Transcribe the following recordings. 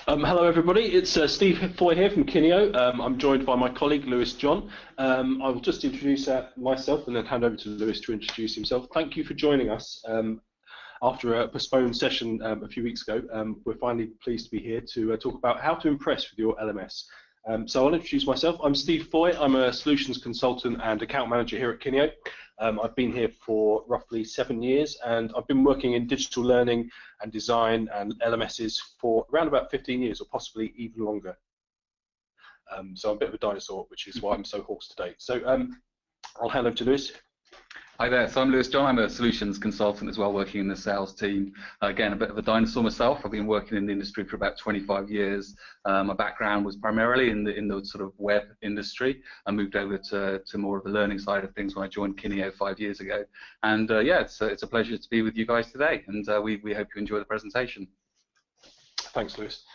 Hello everybody, it's Steve Foy here from Kineo. I'm joined by my colleague Lewis John. I will just introduce myself and then hand over to Lewis to introduce himself. Thank you for joining us after a postponed session a few weeks ago. We're finally pleased to be here to talk about how to impress with your LMS. So I'll introduce myself. I'm Steve Foy. I'm a solutions consultant and account manager here at Kineo. I've been here for roughly 7 years, and I've been working in digital learning and design and LMSs for around about 15 years, or possibly even longer. So I'm a bit of a dinosaur, which is why I'm so hoarse today. So I'll hand over to Lewis. Hi there, so I'm Lewis John. I'm a solutions consultant as well, working in the sales team. Again, a bit of a dinosaur myself. I've been working in the industry for about 25 years. My background was primarily in the sort of web industry. I moved over to more of the learning side of things when I joined Kineo 5 years ago. And yeah, it's a pleasure to be with you guys today, and we hope you enjoy the presentation. Thanks, Lewis.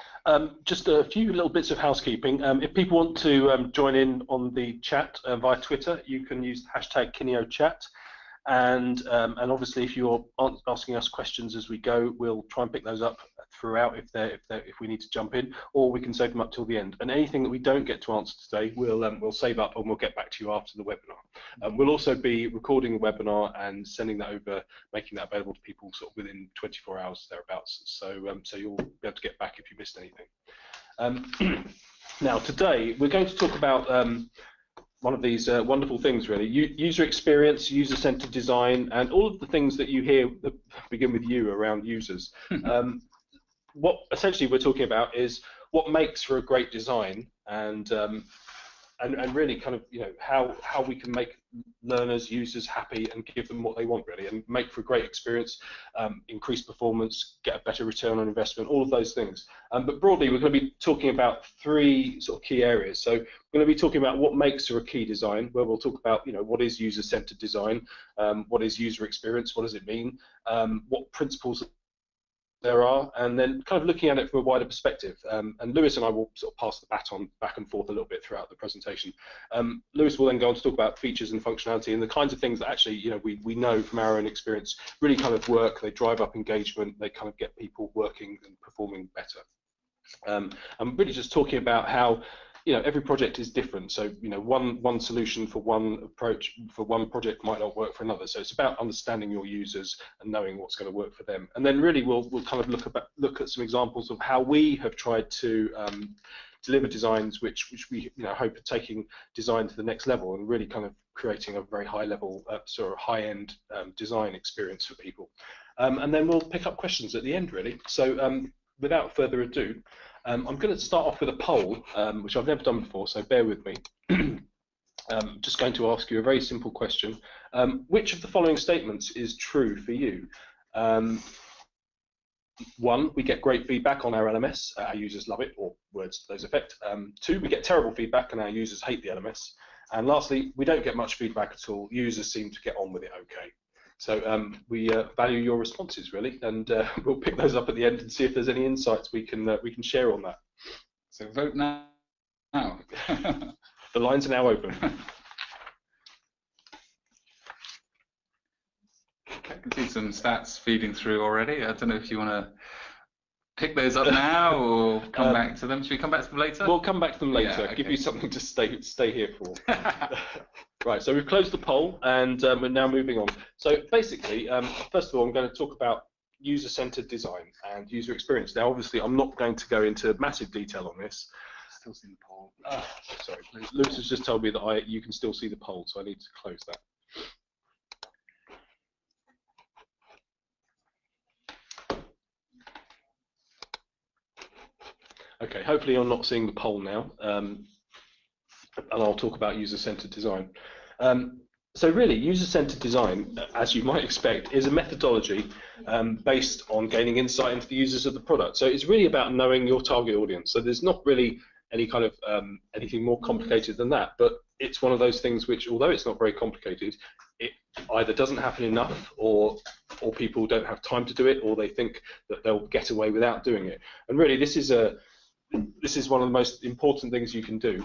Just a few little bits of housekeeping. If people want to join in on the chat via Twitter, you can use the hashtag KineoChat. And obviously, if you're asking us questions as we go, we'll try and pick those up throughout if we need to jump in, or we can save them up till the end. And anything that we don't get to answer today, we'll save up and we'll get back to you after the webinar. We'll also be recording the webinar and sending that over, making that available to people sort of within 24 hours thereabouts. So so you'll be able to get back if you missed anything. Now today we're going to talk about one of these wonderful things, really, user experience, user-centered design, and all of the things that you hear that begin with U around users. What essentially we're talking about is what makes for a great design, and really kind of, you know, how we can make learners, users happy and give them what they want, really, and make for a great experience, increase performance, get a better return on investment, all of those things. But broadly, we're going to be talking about three sort of key areas. So we're going to be talking about what makes for a key design, where we'll talk about, you know, what is user-centered design, what is user experience, what does it mean, what principles there are, and then kind of looking at it from a wider perspective. And Lewis and I will sort of pass the baton back and forth a little bit throughout the presentation. Lewis will then go on to talk about features and functionality and the kinds of things that actually, you know, we know from our own experience really kind of work. They drive up engagement. They kind of get people working and performing better. I'm really just talking about how, you know, every project is different. So, you know, one solution for one approach for one project might not work for another. So it's about understanding your users and knowing what's going to work for them. And then really we'll kind of look at some examples of how we have tried to deliver designs which we, you know, hope are taking design to the next level and really kind of creating a very high level sort of high-end design experience for people. And then we'll pick up questions at the end, really. So without further ado, I'm going to start off with a poll, which I've never done before, so bear with me. I'm just going to ask you a very simple question. Which of the following statements is true for you? 1, we get great feedback on our LMS, our users love it, or words to those effect. 2, we get terrible feedback and our users hate the LMS. And lastly, we don't get much feedback at all, users seem to get on with it okay. So we value your responses, really, and we'll pick those up at the end and see if there's any insights we can share on that. So vote now. The lines are now open. I can see some stats feeding through already. I don't know if you want to pick those up now or come back to them. Should we come back to them later? We'll come back to them later. Yeah, okay. Give you something to stay here for. Right, so we've closed the poll and we're now moving on. So basically, first of all, I'm going to talk about user-centered design and user experience. Now, obviously, I'm not going to go into massive detail on this. Still see the poll. Sorry, Lewis has just told me that you can still see the poll, so I need to close that. Okay, hopefully you're not seeing the poll now, and I'll talk about user-centered design. So really, user-centered design, as you might expect, is a methodology based on gaining insight into the users of the product. So it's really about knowing your target audience. So there's not really any kind of anything more complicated than that, but it's one of those things which, although it's not very complicated, it either doesn't happen enough, or people don't have time to do it, or they think that they'll get away without doing it. And really, this is one of the most important things you can do.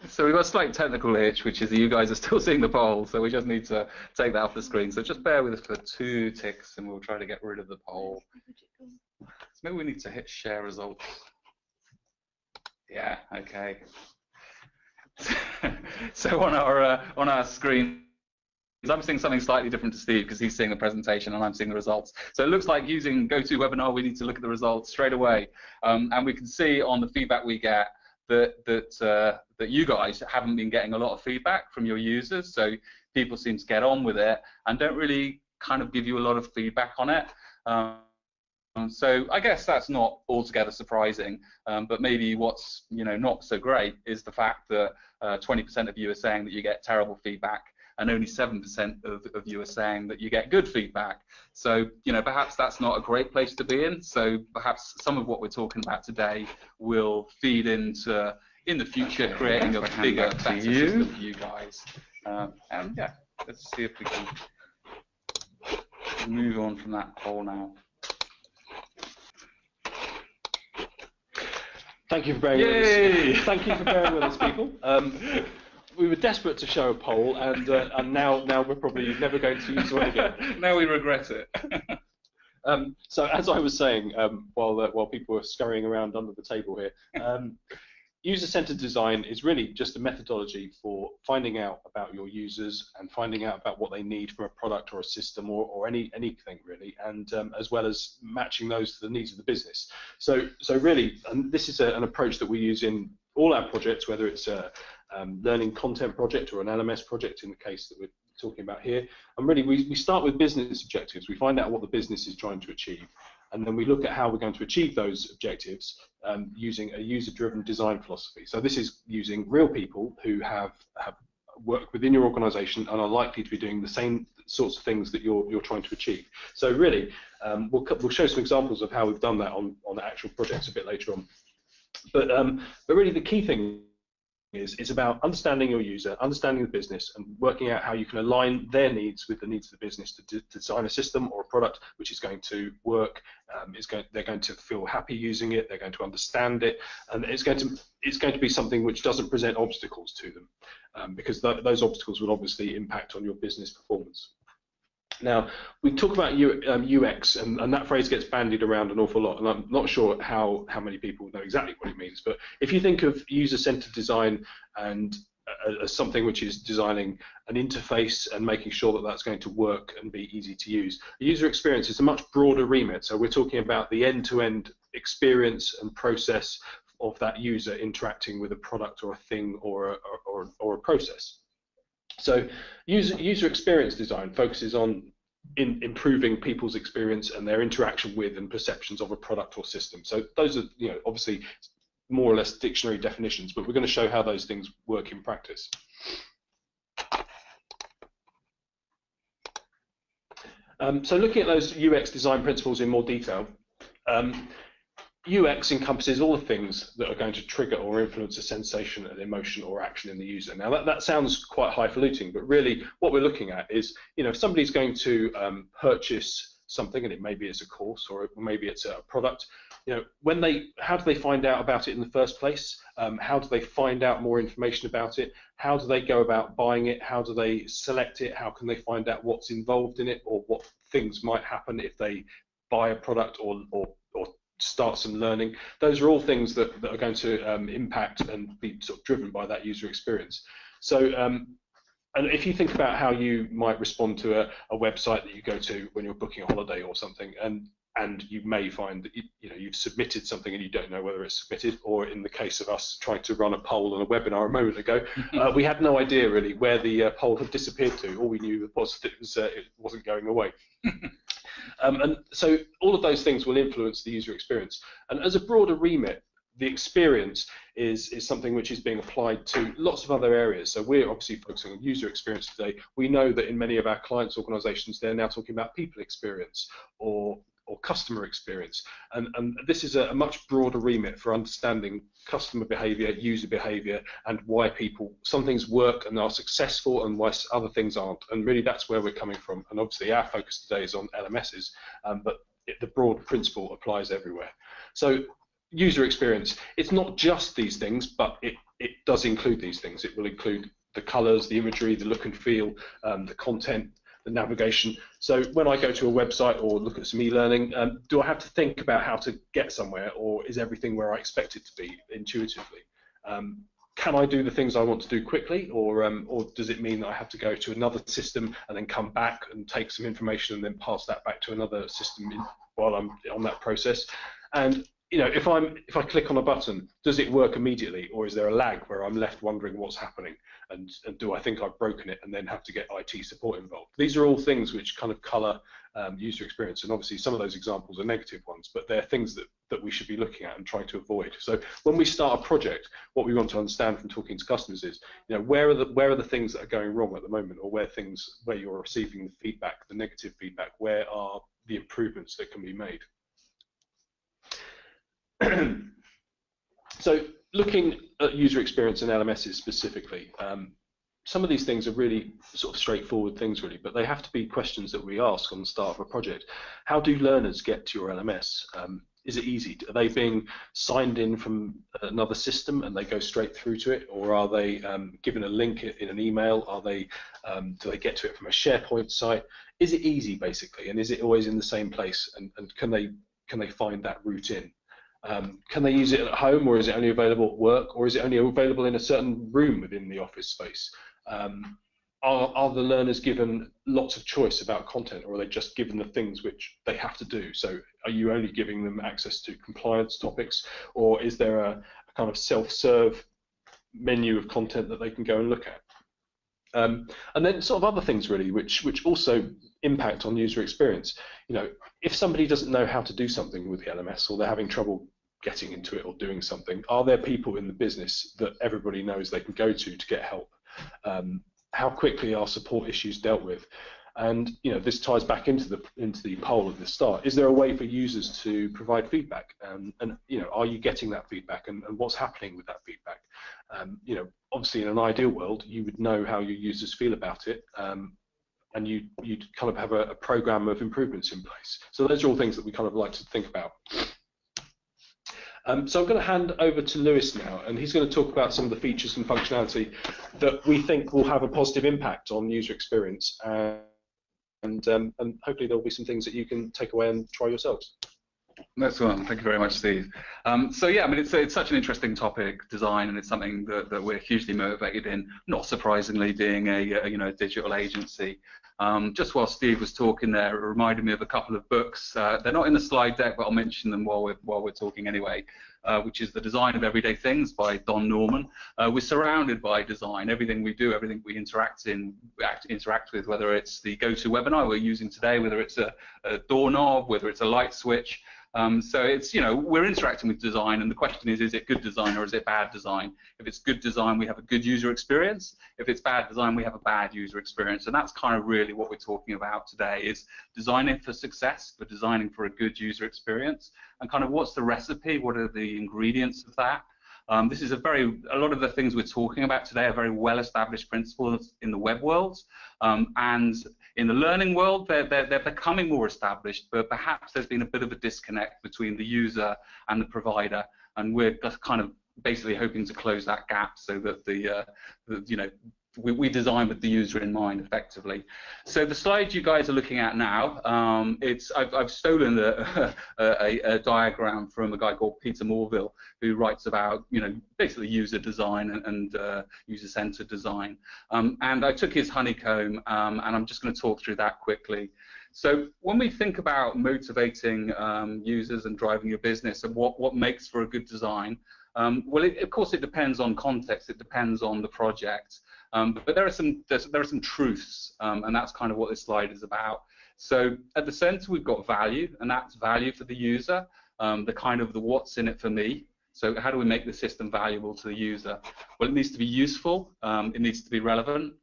So we've got a slight technical hitch, which is that you guys are still seeing the poll, so we just need to take that off the screen. So just bear with us for 2 ticks, and we'll try to get rid of the poll. So maybe we need to hit share results. Yeah, okay. So on our screen, I'm seeing something slightly different to Steve because he's seeing the presentation and I'm seeing the results. So it looks like using GoToWebinar, we need to look at the results straight away, and we can see on the feedback we get that you guys haven't been getting a lot of feedback from your users. So people seem to get on with it and don't really kind of give you a lot of feedback on it. So I guess that's not altogether surprising, but maybe what's not so great is the fact that 20% of you are saying that you get terrible feedback, and only 7% of you are saying that you get good feedback. So perhaps that's not a great place to be in. So perhaps some of what we're talking about today will feed into, in the future, creating a bigger, better system for you guys. And yeah, let's see if we can move on from that poll now. Thank you for bearing with us. Thank you for bearing with us, people. We were desperate to show a poll, and now we're probably never going to use one again. Now we regret it. So as I was saying, while people were scurrying around under the table here, user-centered design is really just a methodology for finding out about your users and finding out about what they need from a product or a system or anything really, and as well as matching those to the needs of the business. So really, and this is an approach that we use in all our projects, whether it's a learning content project or an LMS project in the case that we're talking about here. And really, we start with business objectives. We find out what the business is trying to achieve, and then we look at how we're going to achieve those objectives using a user-driven design philosophy. So this is using real people who have worked within your organization and are likely to be doing the same sorts of things that you're trying to achieve. So really, we'll show some examples of how we've done that on actual projects a bit later on. But really the key thing is about understanding your user, understanding the business, and working out how you can align their needs with the needs of the business to design a system or a product which is going to work. They're going to feel happy using it. They're going to understand it, and it's going to be something which doesn't present obstacles to them, because those obstacles will obviously impact on your business performance. Now, we talk about UX, and that phrase gets bandied around an awful lot, and I'm not sure how many people know exactly what it means, but if you think of user-centered design and as something which is designing an interface and making sure that that's going to work and be easy to use, the user experience is a much broader remit. So we're talking about the end-to-end experience and process of that user interacting with a product or a thing or a process. So user experience design focuses on improving people's experience and their interaction with and perceptions of a product or system. So those are, obviously more or less dictionary definitions, but we're going to show how those things work in practice. So looking at those UX design principles in more detail, UX encompasses all the things that are going to trigger or influence a sensation, an emotion, or action in the user. Now that sounds quite highfalutin, but really what we're looking at is, if somebody's going to purchase something, and it maybe it's a course or maybe it's a product, how do they find out about it in the first place? How do they find out more information about it? How do they go about buying it? How do they select it? How can they find out what's involved in it, or what things might happen if they buy a product or start some learning? Those are all things that are going to impact and be sort of driven by that user experience. So, and if you think about how you might respond to a website that you go to when you're booking a holiday or something, and you may find that you've submitted something and you don't know whether it's submitted, or in the case of us trying to run a poll on a webinar a moment ago, we had no idea really where the poll had disappeared to. All we knew was that it wasn't going away. And so all of those things will influence the user experience. And as a broader remit, the experience is something which is being applied to lots of other areas. So we're obviously focusing on user experience today. We know that in many of our clients' organizations, they're now talking about people experience or customer experience. And this is a much broader remit for understanding customer behavior, user behavior, and why some things work and are successful and why other things aren't. And really that's where we're coming from. And obviously our focus today is on LMSs, but the broad principle applies everywhere. So user experience, it's not just these things, but it does include these things. It will include the colors, the imagery, the look and feel, the content, the navigation. So when I go to a website or look at some e-learning, do I have to think about how to get somewhere, or is everything where I expect it to be intuitively? Can I do the things I want to do quickly, or does it mean that I have to go to another system and then come back and take some information and then pass that back to another system while I'm on that process? And you know, if I click on a button, does it work immediately, or is there a lag where I'm left wondering what's happening, and do I think I've broken it and then have to get IT support involved? These are all things which kind of colour user experience, and obviously some of those examples are negative ones, but they're things that we should be looking at and trying to avoid. So when we start a project, what we want to understand from talking to customers is, you know, where are the things that are going wrong at the moment, or where you're receiving the feedback, the negative feedback, where are the improvements that can be made. So looking at user experience in LMSs specifically, some of these things are really sort of straightforward things really, but they have to be questions that we ask on the start of a project. How do learners get to your LMS? Is it easy? Are they being signed in from another system and they go straight through to it, or are they given a link in an email? Are they do they get to it from a SharePoint site? Is it easy basically, and is it always in the same place? And can they find that route in? Can they use it at home, or is it only available at work, or is it only available in a certain room within the office space? Are the learners given lots of choice about content, or are they just given the things which they have to do? So are you only giving them access to compliance topics, or is there a kind of self-serve menu of content that they can go and look at? And then sort of other things really which also impact on user experience. You know, if somebody doesn't know how to do something with the LMS, or they're having trouble getting into it or doing something, are there people in the business that everybody knows they can go to get help? How quickly are support issues dealt with? And you know, this ties back into the poll at the start. Is there a way for users to provide feedback? And you know, are you getting that feedback, and what's happening with that feedback? You know, obviously in an ideal world, you would know how your users feel about it, and you'd kind of have a program of improvements in place. So those are all things that we kind of like to think about. So I'm going to hand over to Lewis now, and he's going to talk about some of the features and functionality that we think will have a positive impact on user experience, and hopefully there'll be some things that you can take away and try yourselves. That's well. Thank you very much, Steve. So yeah, I mean, it's such an interesting topic, design, and it's something that we're hugely motivated in. Not surprisingly, being a digital agency. Just while Steve was talking there, it reminded me of a couple of books. They're not in the slide deck, but I'll mention them while we're talking anyway. Which is The Design of Everyday Things by Don Norman. We're surrounded by design. Everything we do, everything we interact with, whether it's the GoToWebinar we're using today, whether it's a doorknob, whether it's a light switch. So it's, you know, we're interacting with design, and the question is it good design or is it bad design? If it's good design, we have a good user experience. If it's bad design, we have a bad user experience. And that's kind of really what we're talking about today, is designing for success, but designing for a good user experience. And kind of what's the recipe? What are the ingredients of that? This is a lot of the things we're talking about today are very well-established principles in the web world, and in the learning world, they're becoming more established, but perhaps there's been a bit of a disconnect between the user and the provider, and we're just kind of basically hoping to close that gap so that we design with the user in mind effectively. So the slide you guys are looking at now, I've stolen a diagram from a guy called Peter Morville, who writes about, you know, basically user design and user-centered design. And I took his honeycomb, and I'm just going to talk through that quickly. So when we think about motivating users and driving your business, and what makes for a good design, well, of course it depends on context, it depends on the project. But there are some truths, and that's kind of what this slide is about. So at the center we've got value, and that's value for the user, the what's in it for me. So how do we make the system valuable to the user? Well, it needs to be useful, it needs to be relevant.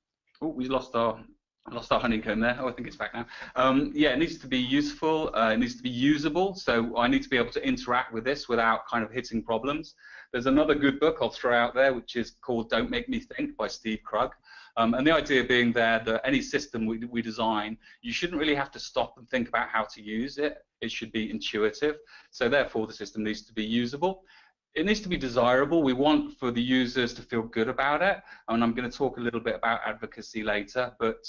Oh, we lost our honeycomb there. Oh, I think it's back now. Yeah, it needs to be useful, it needs to be usable, so I need to be able to interact with this without kind of hitting problems. There's another good book I'll throw out there, which is called Don't Make Me Think by Steve Krug. And the idea being there that any system we design, you shouldn't really have to stop and think about how to use it. It should be intuitive. So therefore, the system needs to be usable. It needs to be desirable. We want for the users to feel good about it. And I'm going to talk a little bit about advocacy later, but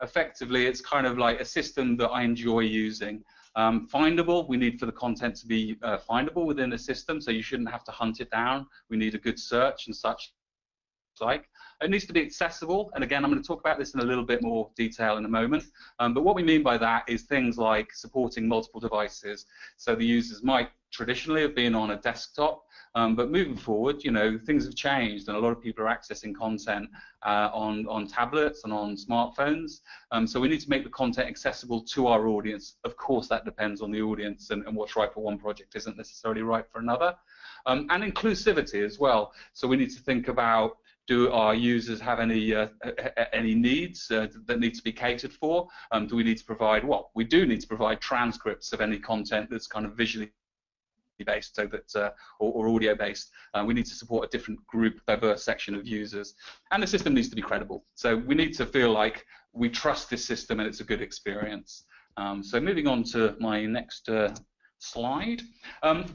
effectively, it's kind of like a system that I enjoy using. Findable, we need for the content to be findable within the system, so you shouldn't have to hunt it down. We need a good search and such like. It needs to be accessible, and again, I'm going to talk about this in a little bit more detail in a moment. But what we mean by that is things like supporting multiple devices. So the users might traditionally have been on a desktop, but moving forward, you know, things have changed, and a lot of people are accessing content on tablets and on smartphones. So we need to make the content accessible to our audience. Of course, that depends on the audience, and what's right for one project isn't necessarily right for another. And inclusivity as well. So we need to think about, do our users have any needs that need to be catered for? Do we need to provide, well, we do need to provide transcripts of any content that's kind of visually based, so that or audio based. We need to support a different group, diverse section of users, and the system needs to be credible. So we need to feel like we trust this system and it's a good experience. So moving on to my next slide.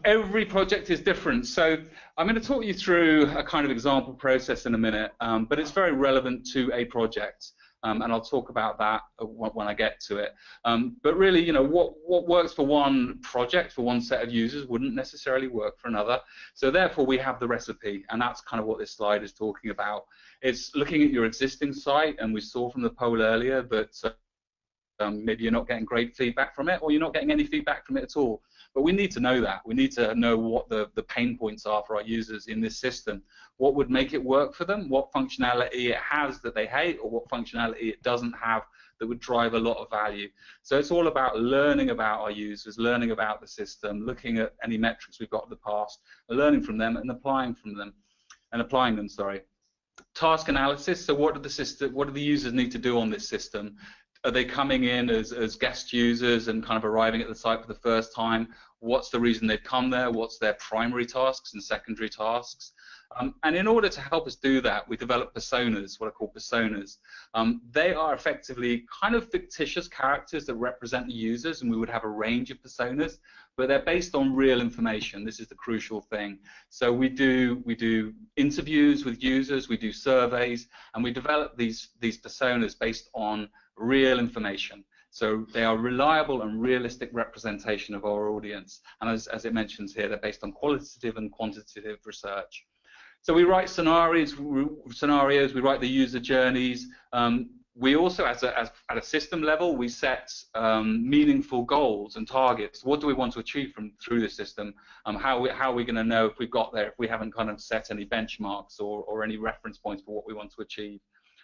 Every project is different, so I'm going to talk you through a kind of example process in a minute, but it's very relevant to a project. And I'll talk about that when I get to it. But really, you know, what works for one project, for one set of users, wouldn't necessarily work for another. So therefore, we have the recipe, and that's kind of what this slide is talking about. It's looking at your existing site, and we saw from the poll earlier that maybe you're not getting great feedback from it, or you're not getting any feedback from it at all. But we need to know that. We need to know what the pain points are for our users in this system. What would make it work for them? What functionality it has that they hate, or what functionality it doesn't have that would drive a lot of value. So it's all about learning about our users, learning about the system, looking at any metrics we've got in the past, learning from them and applying them. Sorry. Task analysis. So what do the users need to do on this system? Are they coming in as guest users and kind of arriving at the site for the first time? What's the reason they've come there? What's their primary tasks and secondary tasks? And in order to help us do that, we develop personas, what are called personas. They are effectively kind of fictitious characters that represent the users, and we would have a range of personas, but they're based on real information. This is the crucial thing. So we do interviews with users, we do surveys, and we develop these personas based on real information. So they are reliable and realistic representation of our audience. And as it mentions here, they're based on qualitative and quantitative research. So we write scenarios, we write the user journeys. We also, at a system level, we set meaningful goals and targets. What do we want to achieve through the system? How are we going to know if we've got there, if we haven't kind of set any benchmarks or any reference points for what we want to achieve?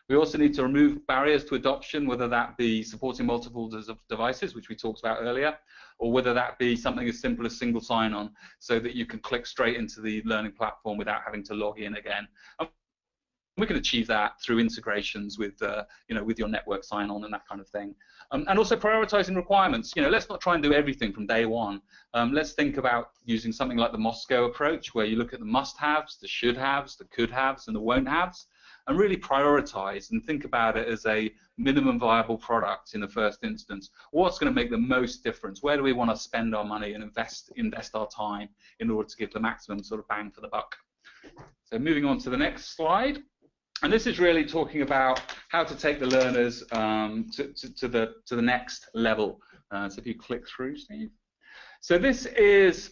We also need to remove barriers to adoption, whether that be supporting multiple devices, which we talked about earlier, or whether that be something as simple as single sign-on, so that you can click straight into the learning platform without having to log in again. And we can achieve that through integrations with, with your network sign-on and that kind of thing. And also prioritizing requirements. Let's not try and do everything from day one. Let's think about using something like the Moscow approach, where you look at the must-haves, the should-haves, the could-haves, and the won't-haves, and really prioritize and think about it as a minimum viable product in the first instance. What's going to make the most difference? Where do we want to spend our money and invest our time in order to give the maximum sort of bang for the buck? So moving on to the next slide. And this is really talking about how to take the learners to the next level. So if you click through, Steve. So this is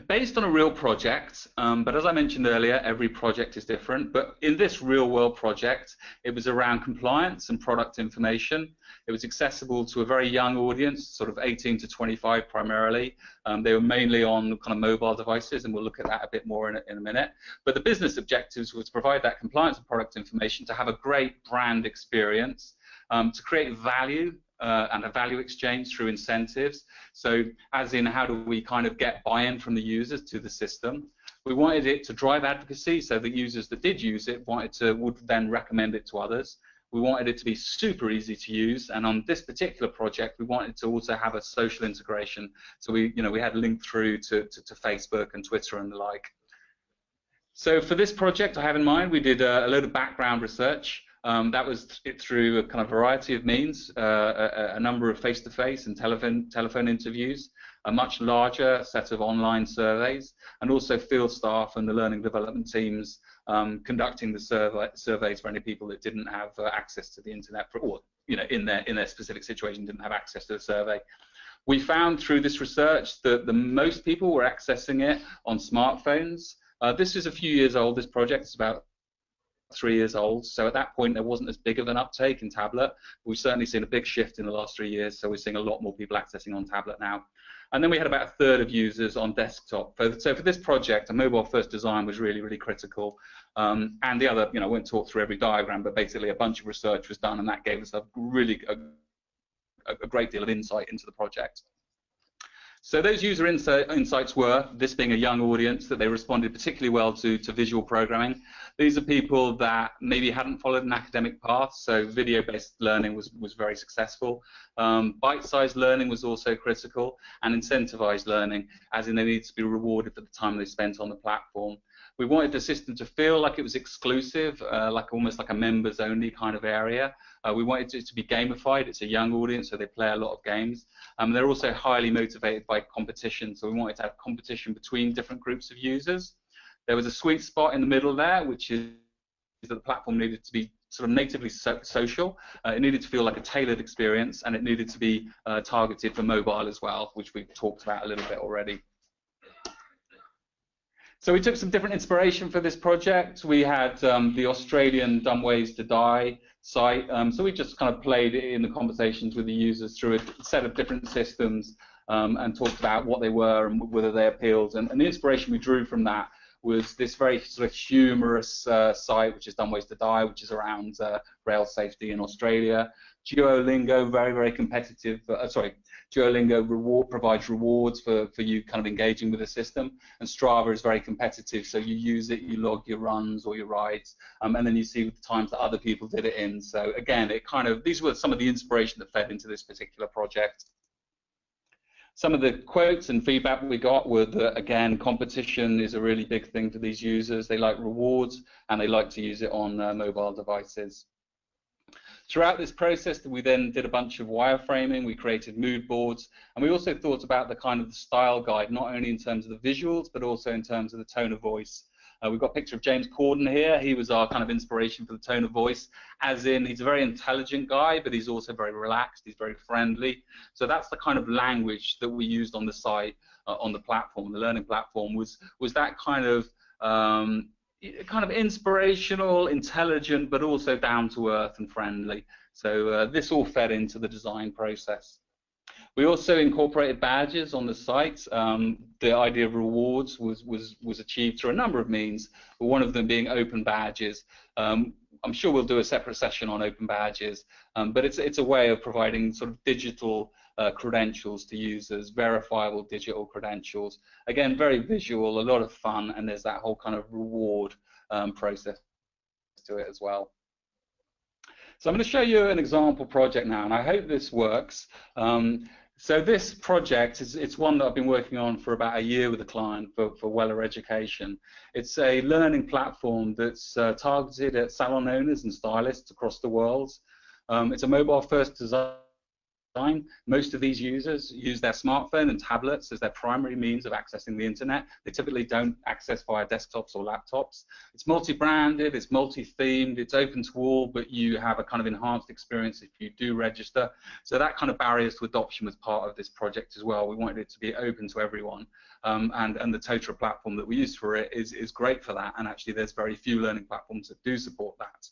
based on a real project, but as I mentioned earlier, every project is different. But in this real-world project, it was around compliance and product information. It was accessible to a very young audience, sort of 18 to 25 primarily. They were mainly on kind of mobile devices, and we'll look at that a bit more in a minute. But the business objectives were to provide that compliance and product information, to have a great brand experience, to create value, and a value exchange through incentives. So as in, how do we kind of get buy-in from the users to the system? We wanted it to drive advocacy, so the users that did use it would then recommend it to others. We wanted it to be super easy to use, and on this particular project, we wanted to also have a social integration. So we had a link through to Facebook and Twitter and the like. So for this project I have in mind, we did a load of background research. That was it through a kind of variety of means, a number of face-to-face and telephone interviews, a much larger set of online surveys, and also field staff and the learning development teams conducting the surveys for any people that didn't have access to the internet, or in their specific situation didn't have access to the survey. We found through this research that the most people were accessing it on smartphones. This is a few years old. This project is about 3 years old, so at that point there wasn't as big of an uptake in tablet. We've certainly seen a big shift in the last 3 years, so we're seeing a lot more people accessing on tablet now. And then we had about a third of users on desktop. So for this project, a mobile-first design was really, really critical. And the other, I won't talk through every diagram, but basically a bunch of research was done, and that gave us a great deal of insight into the project. So those user insights were, this being a young audience, that they responded particularly well to visual programming. These are people that maybe hadn't followed an academic path, so video-based learning was very successful. Bite-sized learning was also critical, and incentivized learning, as in they needed to be rewarded for the time they spent on the platform. We wanted the system to feel like it was exclusive, almost like a members-only kind of area. We wanted it to be gamified. It's a young audience, so they play a lot of games. They're also highly motivated by competition, so we wanted to have competition between different groups of users. There was a sweet spot in the middle there, which is that the platform needed to be sort of natively social. It needed to feel like a tailored experience, and it needed to be targeted for mobile as well, which we've talked about a little bit already. So we took some different inspiration for this project. We had the Australian Dumb Ways to Die site. So we just kind of played in the conversations with the users through a set of different systems and talked about what they were and whether they appealed. And the inspiration we drew from that was this very sort of humorous site, which is Dumb Ways to Die, which is around rail safety in Australia. Duolingo, very, very competitive. Duolingo provides rewards for you kind of engaging with the system, and Strava is very competitive, so you use it, you log your runs or your rides, and then you see the times that other people did it in. So again, these were some of the inspiration that fed into this particular project. Some of the quotes and feedback we got were that, again, competition is a really big thing for these users. They like rewards, and they like to use it on mobile devices. Throughout this process, we then did a bunch of wireframing, we created mood boards, and we also thought about the kind of the style guide, not only in terms of the visuals, but also in terms of the tone of voice. We've got a picture of James Corden here. He was our kind of inspiration for the tone of voice, as in he's a very intelligent guy, but he's also very relaxed, he's very friendly. So that's the kind of language that we used on the site, on the platform, the learning platform, was that kind of inspirational, intelligent, but also down to earth and friendly. So this all fed into the design process. We also incorporated badges on the site. The idea of rewards was achieved through a number of means, but one of them being open badges. I'm sure we'll do a separate session on open badges, but it's a way of providing sort of digital credentials to users, verifiable digital credentials. Again, very visual, a lot of fun, and there's that whole kind of reward process to it as well. So I'm going to show you an example project now, and I hope this works. So this project, it's one that I've been working on for about a year with a client for Wella Education. It's a learning platform that's targeted at salon owners and stylists across the world. It's a mobile-first design. Most of these users use their smartphone and tablets as their primary means of accessing the internet. They typically don't access via desktops or laptops. It's multi-branded, it's multi-themed, it's open to all, but you have a kind of enhanced experience if you do register. So that kind of barriers to adoption was part of this project as well. We wanted it to be open to everyone, and the Totra platform that we use for it is great for that, and actually there's very few learning platforms that do support that.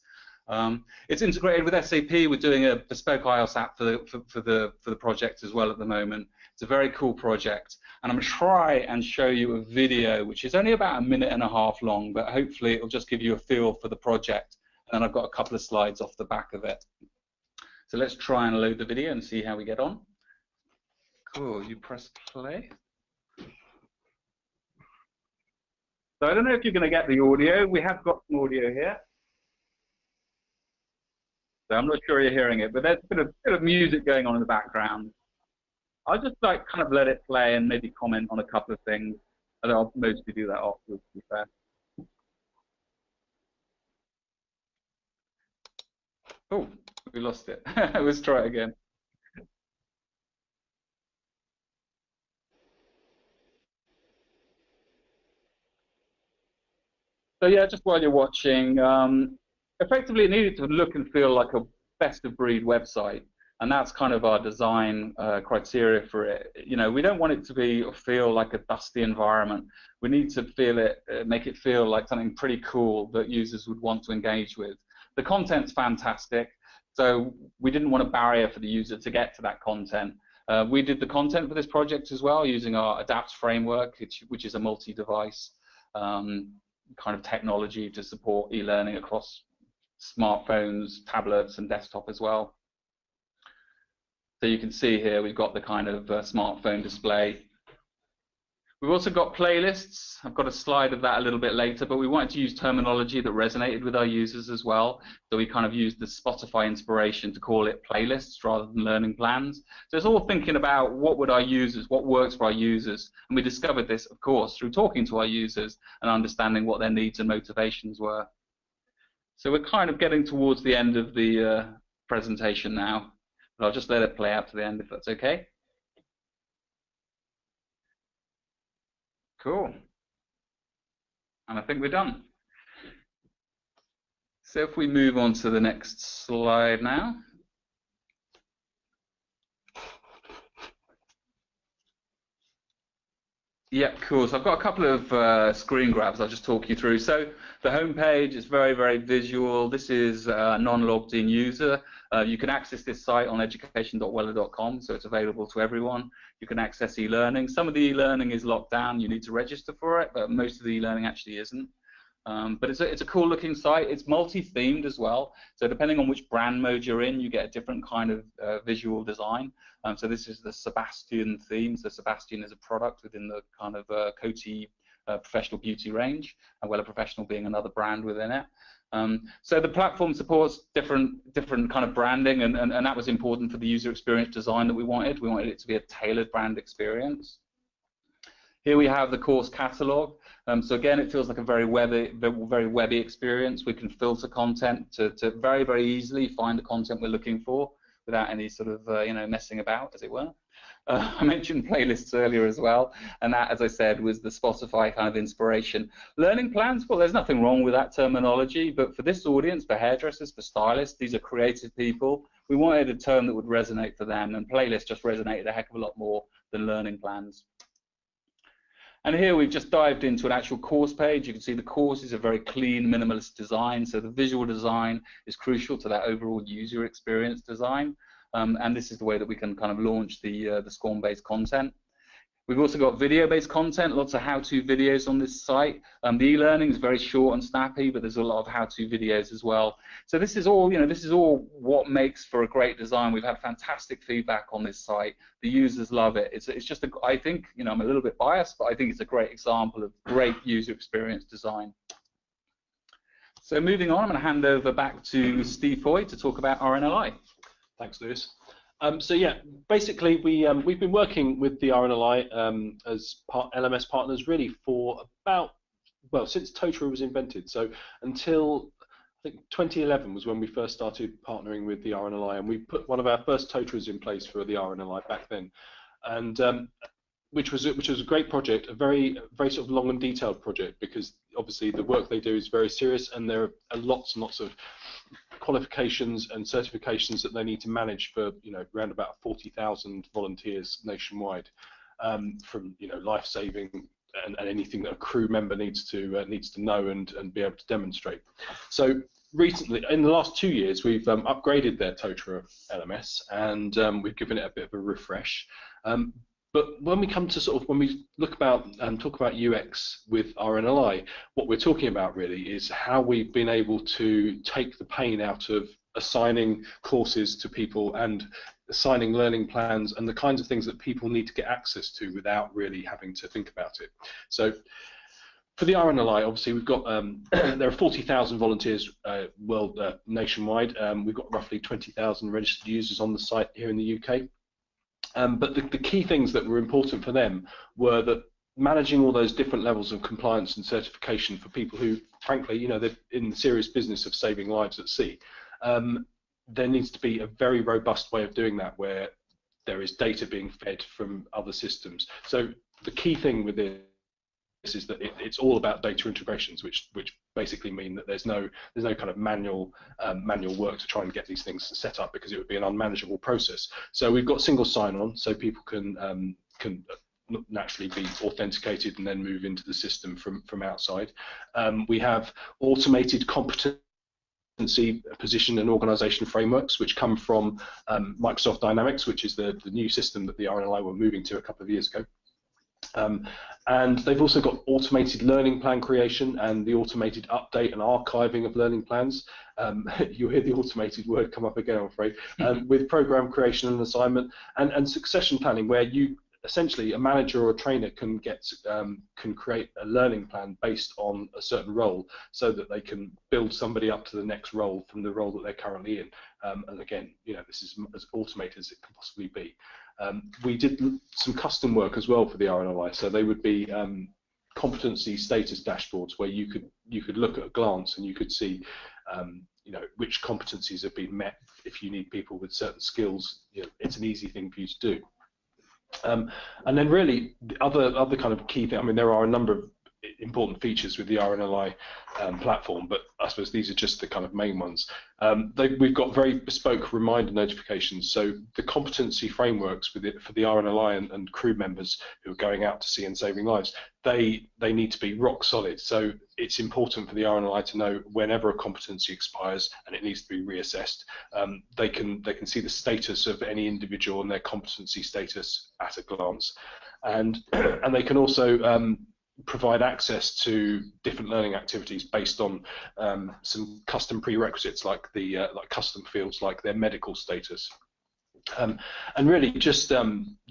It's integrated with SAP. We're doing a bespoke iOS app for the project as well at the moment. It's a very cool project, and I'm going to try and show you a video which is only about 1.5 minutes long, but hopefully it'll just give you a feel for the project, and I've got a couple of slides off the back of it. So let's try and load the video and see how we get on. Cool, you press play. So I don't know if you're going to get the audio. We have got some audio here. So I'm not sure you're hearing it, but there's a bit of music going on in the background. I'll just kind of let it play and maybe comment on a couple of things, and I'll mostly do that afterwards, to be fair. Oh, we lost it. Let's try it again. So yeah, just while you're watching, effectively it needed to look and feel like a best-of-breed website, and that's kind of our design criteria for it. You know, we don't want it to be or feel like a dusty environment. We need to feel it, make it feel like something pretty cool that users would want to engage with. The content's fantastic, so we didn't want a barrier for the user to get to that content. We did the content for this project as well using our ADAPT framework, which is a multi-device kind of technology to support e-learning across smartphones, tablets, and desktop as well. So you can see here we've got the kind of smartphone display. We've also got playlists. I've got a slide of that a little bit later, but we wanted to use terminology that resonated with our users as well. So we kind of used the Spotify inspiration to call it playlists rather than learning plans. So it's all thinking about what would our users, what works for our users. And we discovered this, of course, through talking to our users and understanding what their needs and motivations were. So we're kind of getting towards the end of the presentation now. But I'll just let it play out to the end if that's okay. Cool. And I think we're done. So if we move on to the next slide now. Yeah, cool. So I've got a couple of screen grabs I'll just talk you through. So the homepage is very, very visual. This is a non-logged in user. You can access this site on education.wella.com, so it's available to everyone. You can access e-learning. Some of the e-learning is locked down. You need to register for it, but most of the e-learning actually isn't. But it's a cool looking site. It's multi-themed as well. So depending on which brand mode you're in, you get a different kind of visual design. So this is the Sebastian theme. So Sebastian is a product within the kind of Coty professional beauty range, and Wella Professional being another brand within it. So the platform supports different kind of branding, and that was important for the user experience design that we wanted. We wanted it to be a tailored brand experience. Here we have the course catalog. So again, it feels like a very webby experience. We can filter content to very, very easily find the content we're looking for without any sort of messing about, as it were. I mentioned playlists earlier as well, and that, as I said, was the Spotify kind of inspiration. Learning plans, well, there's nothing wrong with that terminology, but for this audience, for hairdressers, for stylists, these are creative people. We wanted a term that would resonate for them, and playlists just resonated a heck of a lot more than learning plans. And here we've just dived into an actual course page. You can see the course is a very clean, minimalist design, so the visual design is crucial to that overall user experience design. And this is the way that we can kind of launch the SCORM-based content. We've also got video-based content, lots of how-to videos on this site. The e-learning is very short and snappy, but there's a lot of how-to videos as well. So this is all, this is all what makes for a great design. We've had fantastic feedback on this site. The users love it. It's just, I think, I'm a little bit biased, but I think it's a great example of great user experience design. So moving on, I'm going to hand over back to Steve Foy to talk about RNLI. Thanks, Lewis. So yeah, basically we've been working with the RNLI as LMS partners really for about, well, since Totara was invented. So until I think 2011 was when we first started partnering with the RNLI, and we put one of our first Totaras in place for the RNLI back then, and which was a great project, a very sort of long and detailed project, because obviously the work they do is very serious, and there are lots and lots of qualifications and certifications that they need to manage for around about 40,000 volunteers nationwide, from life-saving and anything that a crew member needs to know and be able to demonstrate. So recently, in the last 2 years, we've upgraded their Totara LMS, and we've given it a bit of a refresh. But when we come to when we talk about UX with RNLI, what we're talking about really is how we've been able to take the pain out of assigning courses to people and assigning learning plans and the kinds of things that people need to get access to without really having to think about it. So for the RNLI, obviously we've got there are 40,000 volunteers nationwide. We've got roughly 20,000 registered users on the site here in the UK. But the key things that were important for them were that managing all those different levels of compliance and certification for people who, frankly, they're in the serious business of saving lives at sea. there needs to be a very robust way of doing that, where there is data being fed from other systems. So the key thing with this is that it's all about data integrations, which basically mean that there's no kind of manual work to try and get these things set up, because it would be an unmanageable process. So we've got single sign-on, so people can naturally be authenticated and then move into the system from outside. We have automated competency, position and organization frameworks, which come from Microsoft Dynamics, which is the new system that the RNLI were moving to a couple of years ago. And they've also got automated learning plan creation and the automated update and archiving of learning plans. You'll hear the automated word come up again, I'm afraid, with program creation and assignment, and succession planning, where you essentially, a manager or a trainer can create a learning plan based on a certain role, so that they can build somebody up to the next role from the role that they're currently in. And again, this is as automated as it can possibly be. We did some custom work as well for the RNLI, so they would be competency status dashboards, where you could look at a glance and you could see which competencies have been met. If you need people with certain skills, it's an easy thing for you to do. And then really the other kind of key thing, I mean, there are a number of important features with the RNLI platform, but I suppose these are just the kind of main ones. We've got very bespoke reminder notifications, so the competency frameworks for the RNLI and crew members who are going out to sea and saving lives, they need to be rock solid. So it's important for the RNLI to know whenever a competency expires and it needs to be reassessed. They can see the status of any individual and their competency status at a glance, and they can also provide access to different learning activities based on some custom prerequisites, like like custom fields like their medical status. And really, just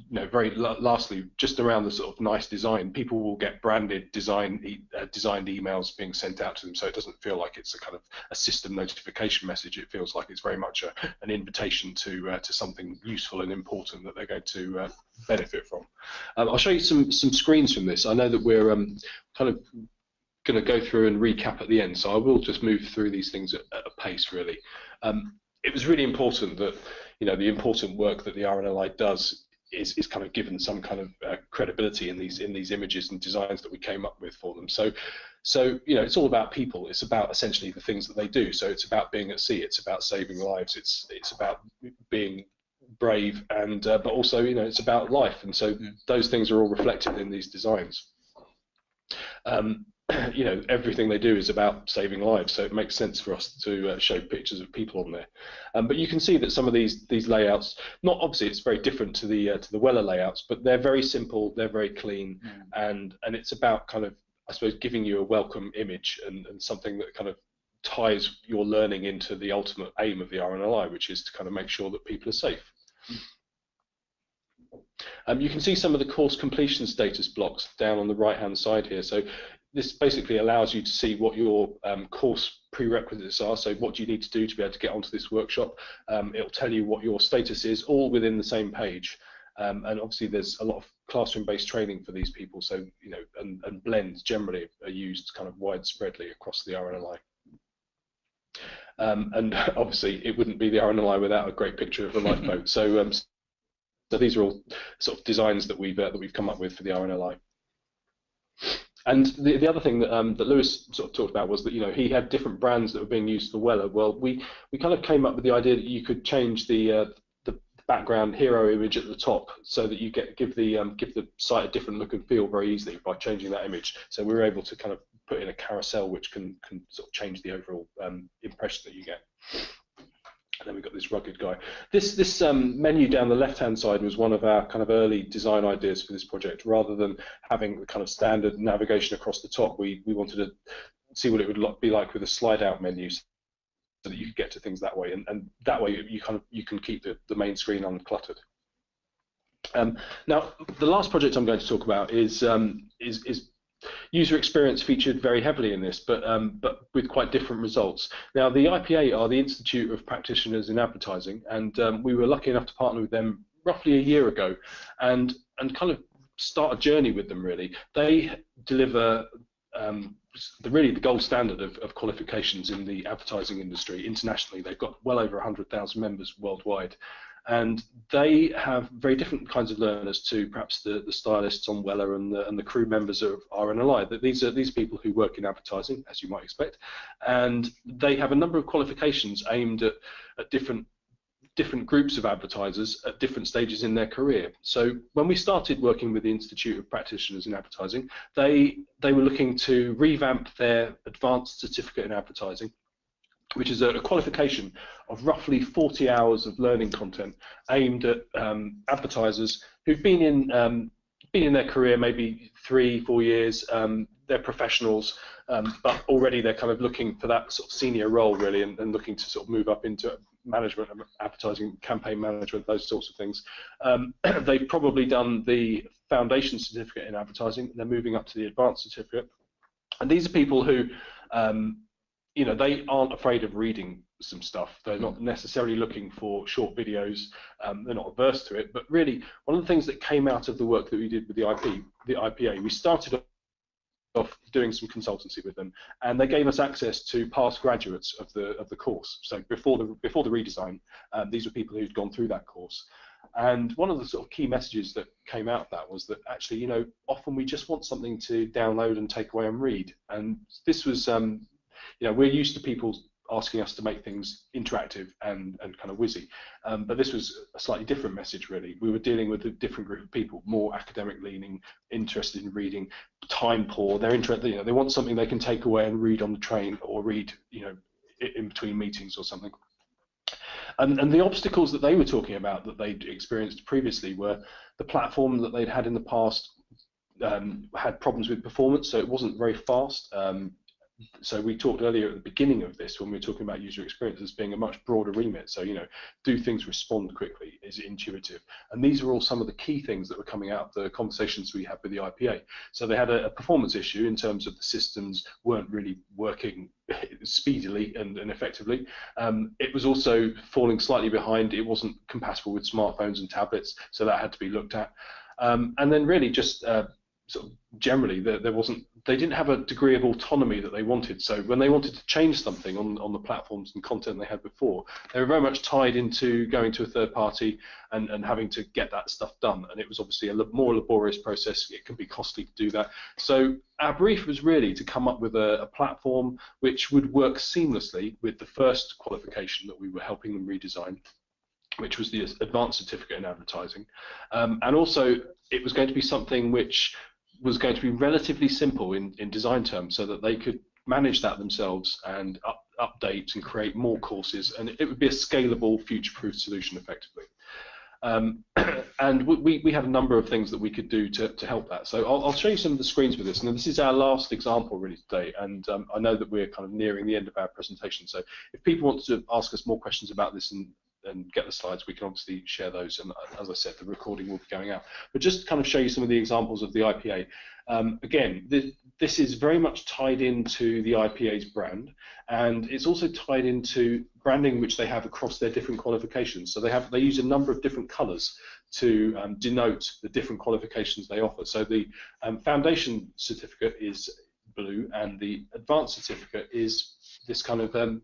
very lastly, just around the sort of nice design, people will get branded designed emails being sent out to them, so it doesn't feel like it's a kind of a system notification message. It feels like it's very much an invitation to something useful and important that they're going to benefit from. I'll show you some screens from this. I know that we're kind of going to go through and recap at the end, so I will just move through these things at a pace, really. It was really important that the important work that the RNLI does is kind of given some kind of credibility in these images and designs that we came up with for them. So it's all about people. It's about essentially the things that they do. So it's about being at sea. It's about saving lives. It's about being brave, and but also it's about life. And so those things are all reflected in these designs. Everything they do is about saving lives, so it makes sense for us to show pictures of people on there. But you can see that some of these layouts, not obviously it's very different to the Wella layouts, but they're very simple, they're very clean, and it's about kind of, I suppose, giving you a welcome image and something that kind of ties your learning into the ultimate aim of the RNLI, which is to kind of make sure that people are safe. You can see some of the course completion status blocks down on the right-hand side here. So this basically allows you to see what your course prerequisites are. So what do you need to do to be able to get onto this workshop? It'll tell you what your status is, all within the same page. And obviously there's a lot of classroom-based training for these people. So and blends generally are used kind of widespreadly across the RNLI. And obviously it wouldn't be the RNLI without a great picture of a lifeboat. So these are all sort of designs that we've come up with for the RNLI. And the other thing that that Lewis sort of talked about was that he had different brands that were being used for Wella. Well, we kind of came up with the idea that you could change the background hero image at the top, so that you give the site a different look and feel very easily by changing that image. So we were able to kind of put in a carousel which can sort of change the overall impression that you get. And then we've got this rugged guy. This menu down the left-hand side was one of our kind of early design ideas for this project. Rather than having the kind of standard navigation across the top, we wanted to see what it would be like with a slide-out menu, so that you could get to things that way, and that way you can keep the main screen uncluttered. Now, the last project I'm going to talk about is user experience featured very heavily in this, but with quite different results. Now, the IPA are the Institute of Practitioners in Advertising, and we were lucky enough to partner with them roughly a year ago, and kind of start a journey with them, really. They deliver really the gold standard of qualifications in the advertising industry internationally. They've got well over 100,000 members worldwide, and they have very different kinds of learners to perhaps the stylists on Wella and the crew members of RNLI. That these are people who work in advertising, as you might expect, and they have a number of qualifications aimed at different groups of advertisers at different stages in their career. So when we started working with the Institute of Practitioners in Advertising, they were looking to revamp their advanced certificate in advertising, which is a qualification of roughly 40 hours of learning content aimed at advertisers who've been in their career maybe 3-4 years. They're professionals, but already they're kind of looking for that sort of senior role really, and looking to sort of move up into management, advertising, campaign management, those sorts of things. They've probably done the foundation certificate in advertising. They're moving up to the advanced certificate, and these are people who, you know, they aren't afraid of reading some stuff. They're not necessarily looking for short videos. They're not averse to it. But really, one of the things that came out of the work that we did with the IPA, we started off doing some consultancy with them, and they gave us access to past graduates of the course. So before the redesign, these were people who'd gone through that course. And one of the sort of key messages that came out of that was that actually, you know, often we just want something to download and take away and read. And this was, you know, we're used to people asking us to make things interactive and kind of whizzy, but this was a slightly different message really. We were dealing with a different group of people, more academic leaning, interested in reading, time poor. They're interested, you know, they want something they can take away and read on the train or read, you know, in between meetings or something. And the obstacles that they were talking about that they'd experienced previously were the platform that they'd had in the past had problems with performance, so it wasn't very fast. So we talked earlier at the beginning of this when we were talking about user experience as being a much broader remit. So, you know, do things respond quickly? Is it intuitive? And these are all some of the key things that were coming out of the conversations we had with the IPA. So they had a performance issue in terms of the systems weren't really working speedily and effectively. It was also falling slightly behind. It wasn't compatible with smartphones and tablets, so that had to be looked at. And then really just sort of generally they didn't have a degree of autonomy that they wanted. So when they wanted to change something on the platforms and content they had before, they were very much tied into going to a third party and having to get that stuff done. And it was obviously a more laborious process. It can be costly to do that. So our brief was really to come up with a platform which would work seamlessly with the first qualification that we were helping them redesign, which was the advanced certificate in advertising. And also it was going to be something which was going to be relatively simple in design terms, so that they could manage that themselves and update and create more courses, and it would be a scalable, future-proof solution effectively. And we had a number of things that we could do to help that. So I'll show you some of the screens for this, and this is our last example really today, and I know that we're kind of nearing the end of our presentation, so if people want to ask us more questions about this and get the slides, we can obviously share those, and as I said, the recording will be going out. But just to kind of show you some of the examples of the IPA. Again, this is very much tied into the IPA's brand, and it's also tied into branding which they have across their different qualifications. So they use a number of different colours to denote the different qualifications they offer. So the foundation certificate is blue, and the advanced certificate is this kind of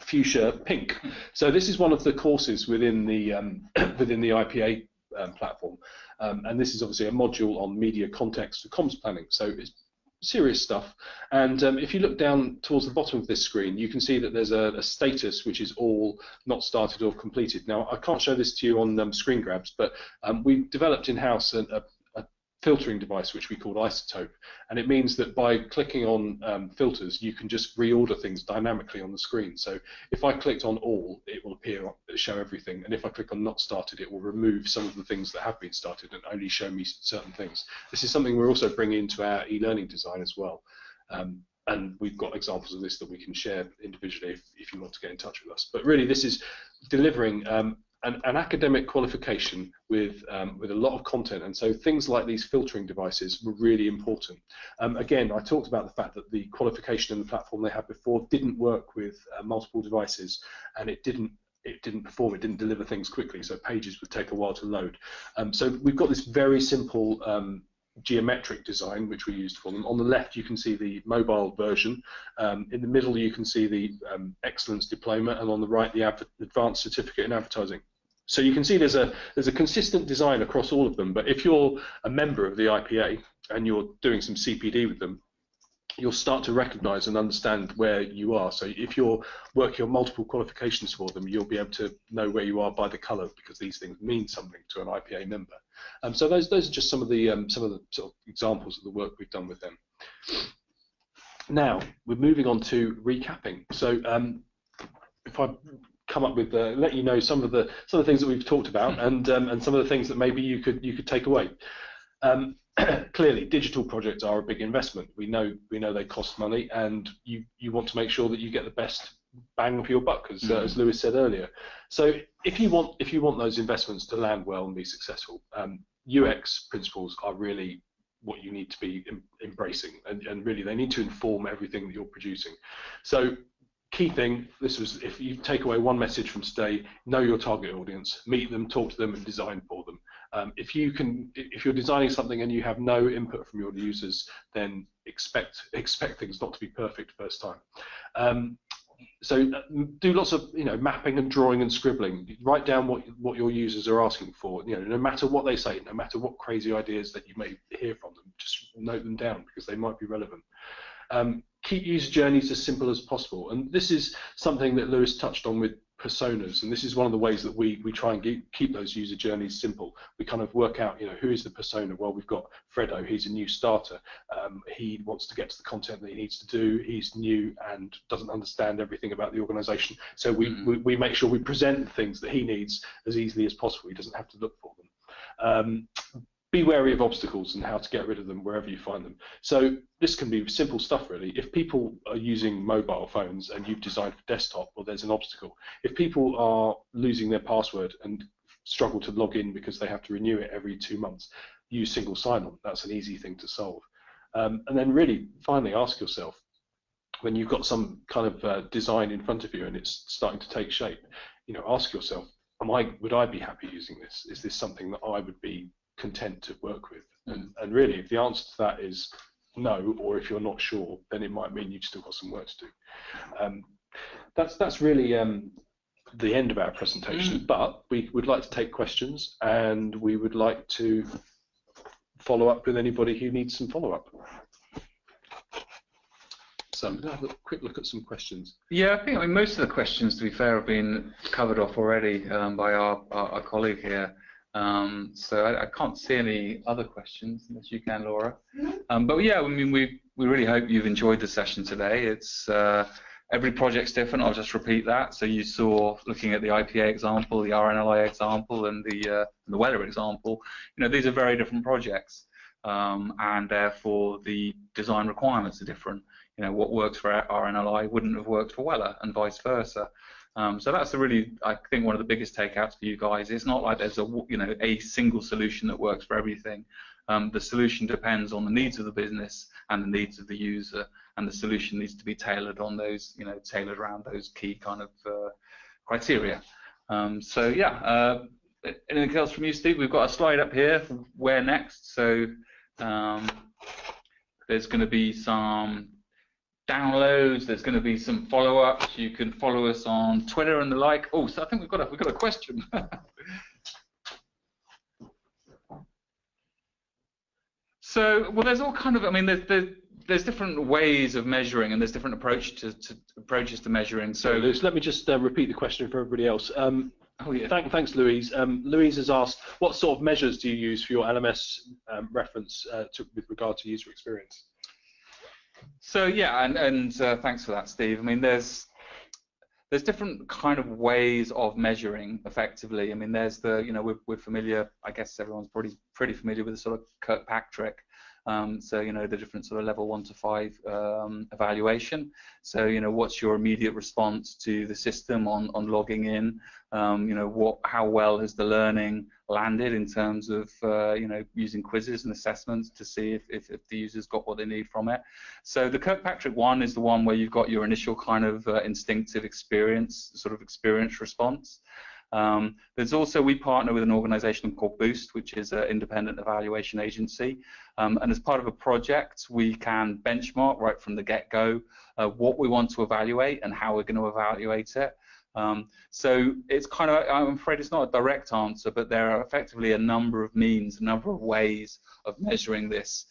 fuchsia pink. So this is one of the courses within the IPA platform, and this is obviously a module on media context for comms planning. So it's serious stuff. And if you look down towards the bottom of this screen, you can see that there's a status which is all not started or completed. Now I can't show this to you on screen grabs, but we developed in-house a filtering device which we called Isotope, and it means that by clicking on filters you can just reorder things dynamically on the screen. So if I clicked on all, it will show everything, and if I click on not started, it will remove some of the things that have been started and only show me certain things. This is something we're also bringing into our e-learning design as well, and we've got examples of this that we can share individually if you want to get in touch with us. But really this is delivering an academic qualification with a lot of content, and so things like these filtering devices were really important. Again, I talked about the fact that the qualification in the platform they had before didn't work with multiple devices, and it didn't perform, it didn't deliver things quickly, so pages would take a while to load. So we've got this very simple geometric design, which we used for them. On the left, you can see the mobile version. In the middle, you can see the Excellence Diploma, and on the right, the Advanced Certificate in Advertising. So you can see there's a consistent design across all of them. But if you're a member of the IPA and you're doing some CPD with them, you'll start to recognise and understand where you are. So if you're working on multiple qualifications for them, you'll be able to know where you are by the colour, because these things mean something to an IPA member. So those are just some of the sort of examples of the work we've done with them. Now we're moving on to recapping. So if I come up with let you know some of the things that we've talked about, and some of the things that maybe you could take away. Clearly, digital projects are a big investment. We know they cost money, and you want to make sure that you get the best bang for your buck, as Lewis said earlier. So if you want those investments to land well and be successful, UX principles are really what you need to be embracing, and really they need to inform everything that you're producing. So key thing, if you take away one message from today, know your target audience, meet them, talk to them, and design for them. If you're designing something and you have no input from your users, then expect things not to be perfect first time. So do lots of mapping and drawing and scribbling. Write down what your users are asking for. No matter what they say, no matter what crazy ideas that you may hear from them, just note them down, because they might be relevant. Keep user journeys as simple as possible, and this is something that Lewis touched on with personas, and this is one of the ways that we try and keep those user journeys simple. We kind of work out, who is the persona? Well, we've got Fredo. He's a new starter. He wants to get to the content that he needs to do. He's new and doesn't understand everything about the organisation. So we make sure we present things that he needs as easily as possible. He doesn't have to look for them. Be wary of obstacles and how to get rid of them wherever you find them. So this can be simple stuff, really. If people are using mobile phones and you've designed for desktop, well, there's an obstacle. If people are losing their password and struggle to log in because they have to renew it every 2 months, use single sign-on. That's an easy thing to solve. And then really, finally, ask yourself, when you've got some kind of design in front of you and it's starting to take shape, ask yourself, would I be happy using this? Is this something that I would be content to work with? And really, if the answer to that is no, or if you're not sure, then it might mean you've still got some work to do. That's really the end of our presentation, but we would like to take questions, and we would like to follow up with anybody who needs some follow-up. So I'm going to have a quick look at some questions. Yeah, I think most of the questions, to be fair, have been covered off already by our colleague here. So I can't see any other questions, unless you can, Laura. But yeah, I mean, we really hope you've enjoyed the session today. It's every project's different. I'll just repeat that. So you saw, looking at the IPA example, the RNLI example, and the Wella example. These are very different projects, and therefore the design requirements are different. What works for RNLI wouldn't have worked for Wella, and vice versa. So that's I think, one of the biggest takeouts for you guys. It's not like there's a single solution that works for everything. The solution depends on the needs of the business and the needs of the user, and the solution needs to be tailored on those, tailored around those key kind of criteria. So yeah, anything else from you, Steve? We've got a slide up here for where next. So there's going to be some downloads, there's going to be some follow-ups. You can follow us on Twitter and the like. Oh, so I think we've got a question. So, well, there's all kind of, I mean, there's different ways of measuring, and there's different approaches to measuring. So let me just repeat the question for everybody else. Oh yeah. Thanks, Louise. Louise has asked, what sort of measures do you use for your LMS reference with regard to user experience? So yeah, and thanks for that, Steve. I mean, there's different kind of ways of measuring effectively. I mean, there's we're familiar. I guess everyone's probably pretty familiar with the sort of Kirkpatrick. So the different sort of level 1 to 5 evaluation. So what's your immediate response to the system on logging in? How well has the learning landed in terms of using quizzes and assessments to see if the user's got what they need from it. So the Kirkpatrick one is the one where you've got your initial kind of instinctive experience response. There's also, we partner with an organisation called Boost, which is an independent evaluation agency, and as part of a project we can benchmark right from the get-go what we want to evaluate and how we're going to evaluate it. So it's kind of, I'm afraid it's not a direct answer, but there are effectively a number of means, a number of ways of measuring this.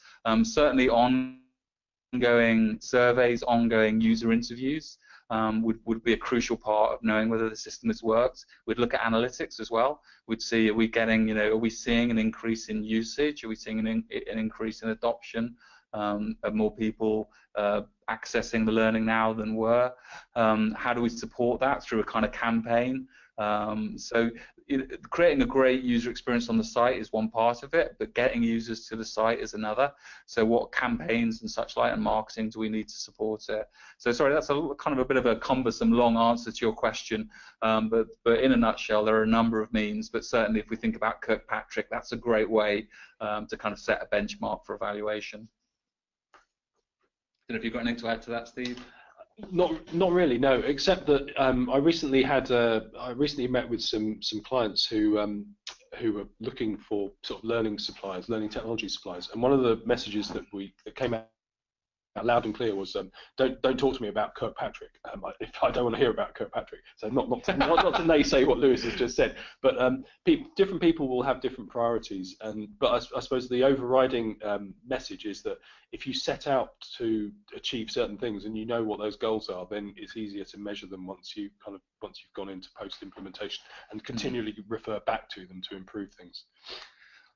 Certainly ongoing surveys, ongoing user interviews would be a crucial part of knowing whether the system has worked. We'd look at analytics as well. We'd see, are we getting, are we seeing an increase in usage? Are we seeing an increase in adoption? Of more people accessing the learning now than were? How do we support that through a kind of campaign? So creating a great user experience on the site is one part of it, but getting users to the site is another. So what campaigns and such like and marketing do we need to support it? So sorry, that's a kind of a bit of a cumbersome long answer to your question, but in a nutshell, there are a number of means, but certainly if we think about Kirkpatrick, that's a great way to kind of set a benchmark for evaluation. I don't know if you've got anything to add to that, Steve. Not really, no. Except that I recently met with some clients who were looking for sort of learning suppliers, learning technology suppliers, and one of the messages that came out loud and clear was don't talk to me about Kirkpatrick. If I don't want to hear about Kirkpatrick. So not to naysay what Lewis has just said, but different people will have different priorities, but I suppose the overriding message is that if you set out to achieve certain things and you know what those goals are, then it's easier to measure them once you've gone into post implementation and continually refer back to them to improve things.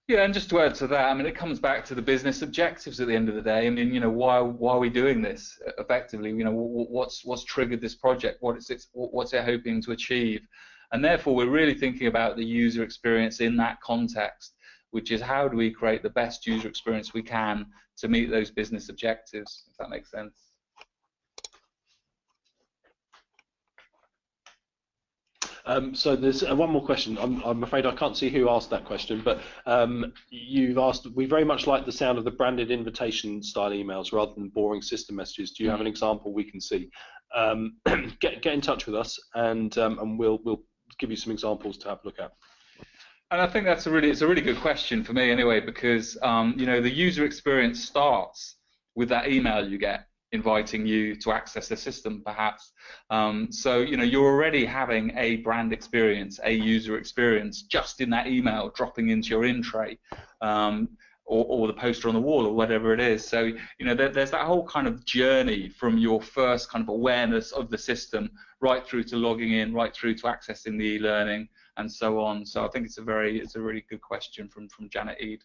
Yeah, and just to add to that, I mean, it comes back to the business objectives at the end of the day. I mean, why are we doing this effectively? What's triggered this project? What's it hoping to achieve? And therefore, we're really thinking about the user experience in that context, which is how do we create the best user experience we can to meet those business objectives, if that makes sense. So there's one more question. I'm afraid I can't see who asked that question, but you've asked, we very much like the sound of the branded invitation style emails rather than boring system messages. Do you have an example we can see? Get in touch with us, and we'll give you some examples to have a look at. And I think it's a really good question for me anyway, because the user experience starts with that email you get inviting you to access the system, perhaps. So you're already having a brand experience, a user experience, just in that email dropping into your in tray, or the poster on the wall, or whatever it is. So there's that whole kind of journey from your first kind of awareness of the system right through to logging in, right through to accessing the e-learning, and so on. So I think it's a really good question from Janet Eade.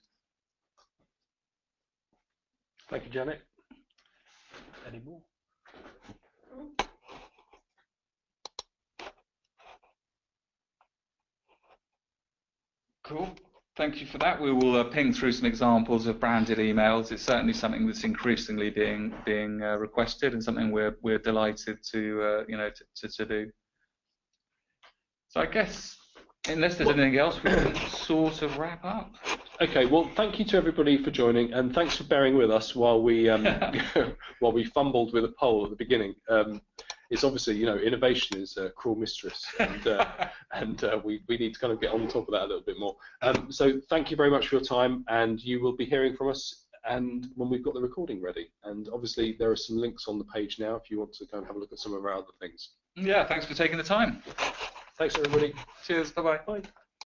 Thank you, Janet. Any more? Cool. Thank you for that. We will ping through some examples of branded emails. It's certainly something that's increasingly being requested, and something we're delighted to to do. So I guess, unless there's anything else, we can sort of wrap up. Okay, well, thank you to everybody for joining, and thanks for bearing with us while we while we fumbled with a poll at the beginning. It's obviously, innovation is a cruel mistress, and we need to kind of get on top of that a little bit more. So thank you very much for your time, and you will be hearing from us and when we've got the recording ready. And obviously there are some links on the page now if you want to go and have a look at some of our other things. Yeah, thanks for taking the time. Thanks, everybody. Cheers. Bye-bye. Bye.